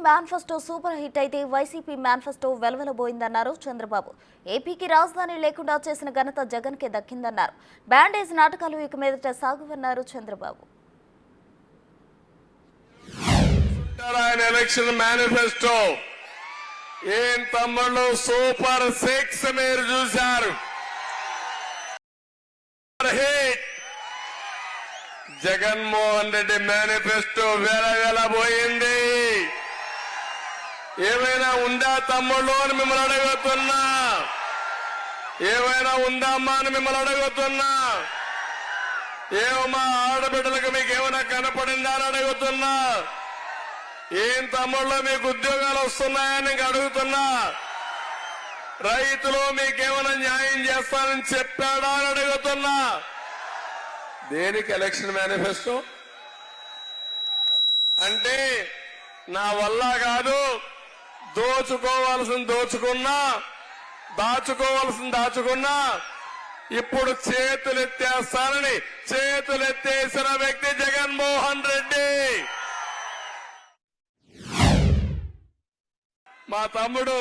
Manifesto super hit అయితే YCP manifesto వెలవెలబోయిందన్నారు Chandrababu. ఏపీకి రాజధాని లేకుండా చేసిన ఘనత జగన్ కే దక్కిందన్నారు. బ్యాండేజ్ నాటకాలు ఇక మీదట సాగువన్నారు చంద్రబాబు. ఎలక్షన్ మేనిఫెస్టో ఏం తమ్ముళ్ళు సూపర్ 6 మీరు చూశారు. జగన్మోహన్ రెడ్డి మేనిఫెస్టో వెలవెలబోయింది. ఏమైనా ఉందా తమ్ముళ్ళు అని మిమ్మల్ని అడుగుతున్నా, ఏమైనా ఉందామ్మా అని మిమ్మల్ని అడుగుతున్నా, ఏమమ్మా ఆడబిడ్డలకు మీకు ఏమైనా కనపడిందా అని అడుగుతున్నా, ఏం తమ్ముళ్ళు మీకు ఉద్యోగాలు వస్తున్నాయని నీకు అడుగుతున్నా, రైతులు మీకేమైనా న్యాయం చేస్తానని చెప్పాడా అని అడుగుతున్నా. దేనికి ఎలక్షన్ మేనిఫెస్టో అంటే నా వల్ల కాదు, దోచుకోవాల్సింది దోచుకున్నా, దాచుకోవాల్సింది దాచుకున్నా, ఇప్పుడు చేతులెత్తేస్తానని చేతులెత్తేసిన వ్యక్తి జగన్మోహన్ రెడ్డి. మా తమ్ముడు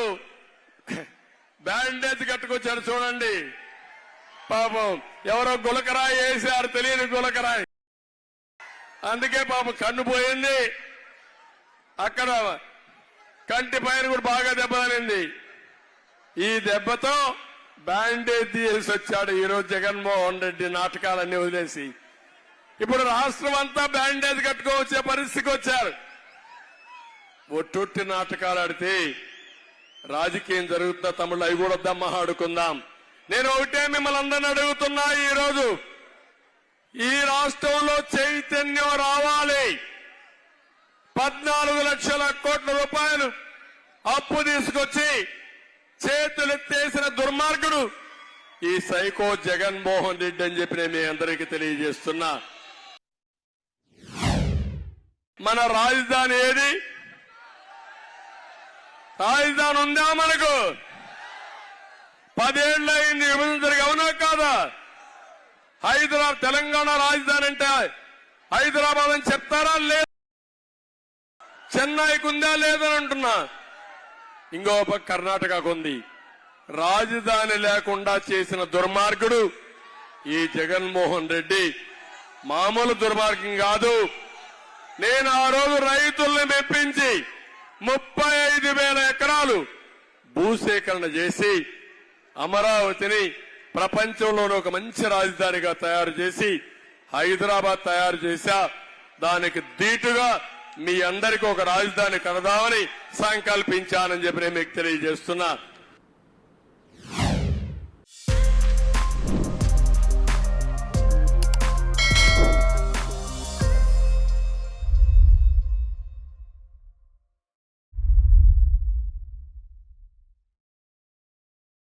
బ్యాండేజ్ కట్టుకొచ్చాడు చూడండి. పాపం ఎవరో గులకరాయి వేశారు, తెలియని గులకరాయి, అందుకే పాపం కన్ను పోయింది. అక్కడ కంటి పైన కూడా బాగా దెబ్బతింది. ఈ దెబ్బతో బ్యాండేజ్ తీసి వచ్చాడు ఈరోజు జగన్మోహన్ రెడ్డి. నాటకాలన్నీ వదిలేసి ఇప్పుడు రాష్ట్రం అంతా బ్యాండేజ్ కట్టుకోవచ్చే పరిస్థితికి వచ్చారు. ఒట్టొట్టి నాటకాలు ఆడితే రాజకీయం జరుగుతున్న తమ్ముళ్ళు అవి కూడా దమ్మ ఆడుకుందాం. నేను ఒకటే మిమ్మల్ని అందరిని అడుగుతున్నా, ఈరోజు ఈ రాష్ట్రంలో చైతన్యం రావాలి. 14 లక్షల కోట్ల రూపాయలు అప్పు తీసుకొచ్చి చేతులెత్తేసిన దుర్మార్గుడు ఈ సైకో జగన్మోహన్ రెడ్డి అని చెప్పి నేను మీ అందరికీ తెలియజేస్తున్నా. మన రాజధాని ఏది? రాజధాని ఉందా మనకు? 10 ఏళ్ళు అయింది విభజన జరిగి, అవునా కాదా? హైదరాబాద్ తెలంగాణ రాజధాని అంటే హైదరాబాద్ అని చెప్తారా? లేదు. చెన్నైకి ఉందా లేదని అంటున్నా. ఇంకో పక్క కర్ణాటకకు ఉంది. రాజధాని లేకుండా చేసిన దుర్మార్గుడు ఈ జగన్మోహన్ రెడ్డి. మామూలు దుర్మార్గం కాదు. నేను ఆ రోజు రైతుల్ని మెప్పించి 35,000 ఎకరాలు భూసేకరణ చేసి అమరావతిని ప్రపంచంలోని ఒక మంచి రాజధానిగా తయారు చేసి హైదరాబాద్ తయారు చేశా. దానికి ధీటుగా మీ అందరికీ ఒక రాజధాని కడదామని సంకల్పించానని చెప్పి నేను మీకు తెలియజేస్తున్నా.